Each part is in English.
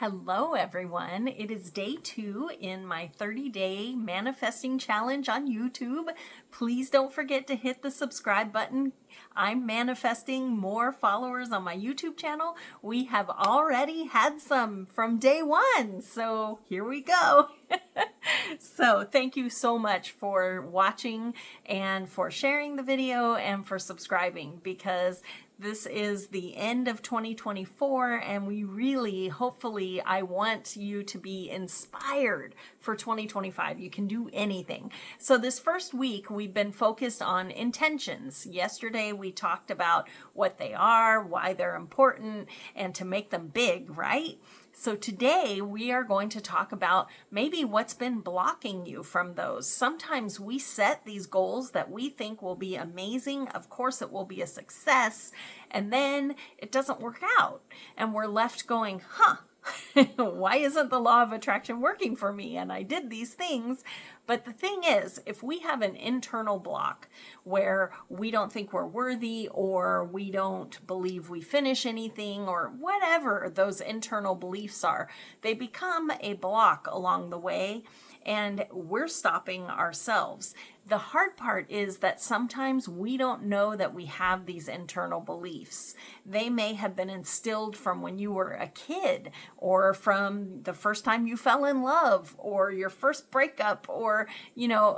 Hello, everyone. It is day 2 in my 30-day manifesting challenge on YouTube. Please don't forget to hit the subscribe button. I'm manifesting more followers on my YouTube channel. We have already had some from day 1, so here we go. So thank you so much for watching and for sharing the video and for subscribing, because this is the end of 2024 and we really, hopefully, I want you to be inspired for 2025. You can do anything. So this first week we've been focused on intentions. Yesterday we talked about what they are, why they're important, and to make them big, right? So today we are going to talk about maybe what's been blocking you from those. Sometimes we set these goals that we think will be amazing. Of course, it will be a success. And then it doesn't work out. And we're left going, why isn't the law of attraction working for me? And I did these things. But the thing is, if we have an internal block where we don't think we're worthy, or we don't believe we finish anything, or whatever those internal beliefs are, they become a block along the way, and we're stopping ourselves. The hard part is that sometimes we don't know that we have these internal beliefs. They may have been instilled from when you were a kid, or from the first time you fell in love, or your first breakup, or,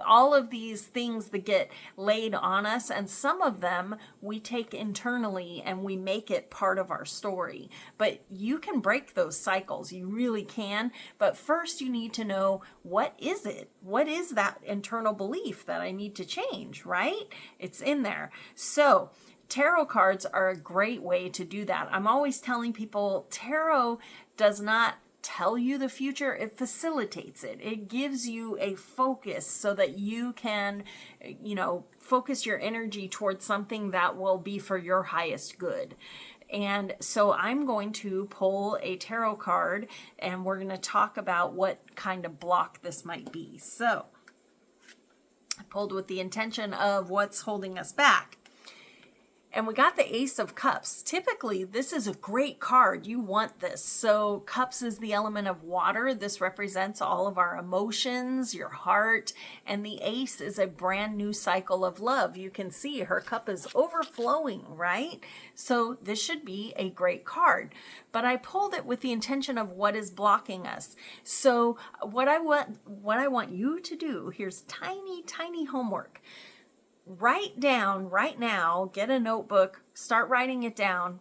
all of these things that get laid on us. And some of them we take internally and we make it part of our story. But you can break those cycles. You really can. But first you need to know, what is it? What is that internal belief that I need to change, right? It's in there. So tarot cards are a great way to do that. I'm always telling people tarot does not tell you the future, it facilitates it. It gives you a focus so that you can, focus your energy towards something that will be for your highest good. And so I'm going to pull a tarot card and we're going to talk about what kind of block this might be. So I pulled with the intention of what's holding us back. And we got the Ace of Cups. Typically, this is a great card. You want this. So Cups is the element of water. This represents all of our emotions, your heart. And the Ace is a brand new cycle of love. You can see her cup is overflowing, right? So this should be a great card. But I pulled it with the intention of what is blocking us. So what I want you to do, here's tiny homework. Write down right now, get a notebook, start writing it down.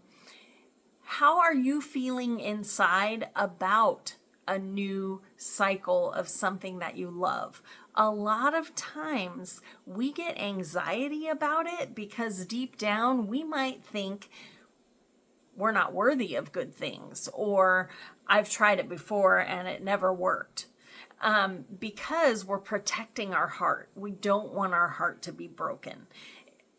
How are you feeling inside about a new cycle of something that you love? A lot of times we get anxiety about it because deep down we might think we're not worthy of good things, or I've tried it before and it never worked. Because we're protecting our heart. We don't want our heart to be broken.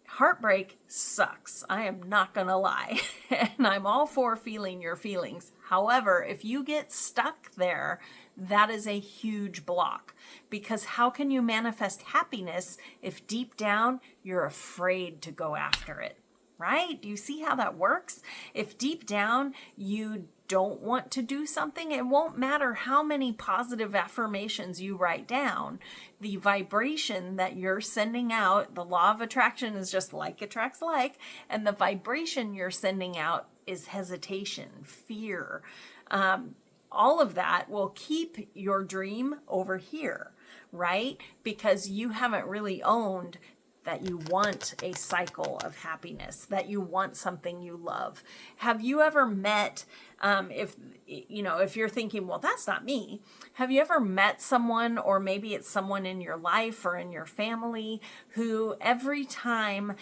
Heartbreak sucks. I am not going to lie. And I'm all for feeling your feelings. However, if you get stuck there, that is a huge block. Because how can you manifest happiness if deep down you're afraid to go after it? Right? Do you see how that works? If deep down you don't want to do something, it won't matter how many positive affirmations you write down. The vibration that you're sending out, the law of attraction is just like attracts like, and the vibration you're sending out is hesitation, fear. All of that will keep your dream over here, right? Because you haven't really owned that you want a cycle of happiness, that you want something you love. Have you ever met, if you're thinking, well, that's not me. Have you ever met someone, or maybe it's someone in your life or in your family, who every time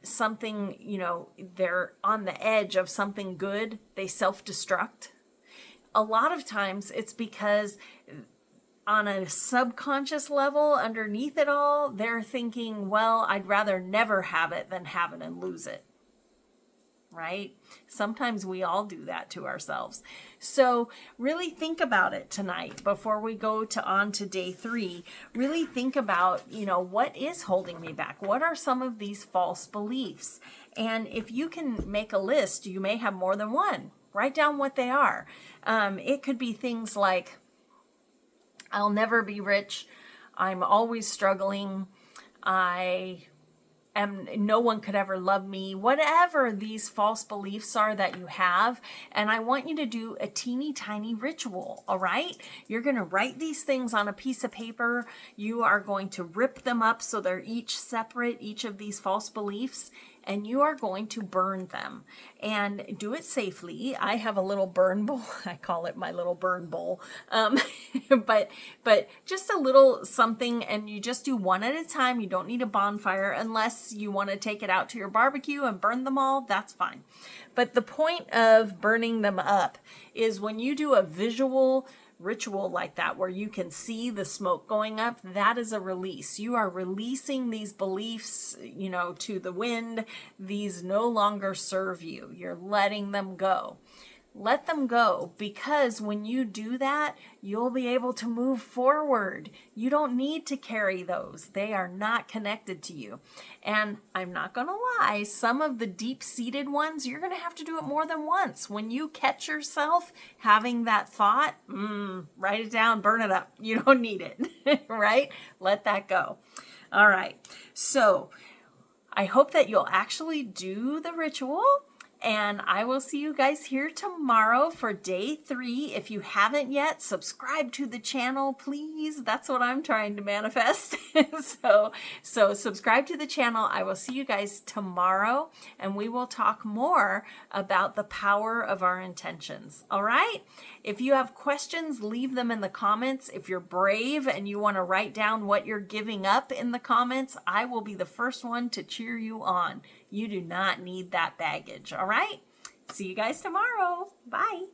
something, they're on the edge of something good, they self-destruct? A lot of times it's because on a subconscious level, underneath it all, they're thinking, well, I'd rather never have it than have it and lose it, right? Sometimes we all do that to ourselves. So really think about it tonight before we go on to day 3. Really think about, what is holding me back? What are some of these false beliefs? And if you can make a list, you may have more than one. Write down what they are. It could be things like, I'll never be rich. I'm always struggling. No one could ever love me, whatever these false beliefs are that you have. And I want you to do a teeny tiny ritual, all right? You're going to write these things on a piece of paper. You are going to rip them up so they're each separate, each of these false beliefs, and you are going to burn them, and do it safely. I have a little burn bowl. I call it my little burn bowl. But just a little something, and you just do one at a time. You don't need a bonfire unless you want to take it out to your barbecue and burn them all. That's fine. But the point of burning them up is when you do a visual ritual like that, where you can see the smoke going up, that is a release. You are releasing these beliefs, to the wind. These no longer serve you. You're letting them go. Let them go, because when you do that, you'll be able to move forward. You don't need to carry those. They are not connected to you. And I'm not going to lie, some of the deep-seated ones, you're going to have to do it more than once. When you catch yourself having that thought, write it down, burn it up. You don't need it, right? Let that go. All right. So I hope that you'll actually do the ritual. And I will see you guys here tomorrow for day 3. If you haven't yet, subscribe to the channel, please. That's what I'm trying to manifest. So subscribe to the channel. I will see you guys tomorrow, and we will talk more about the power of our intentions. All right? If you have questions, leave them in the comments. If you're brave and you want to write down what you're giving up in the comments, I will be the first one to cheer you on. You do not need that baggage, all right? See you guys tomorrow. Bye.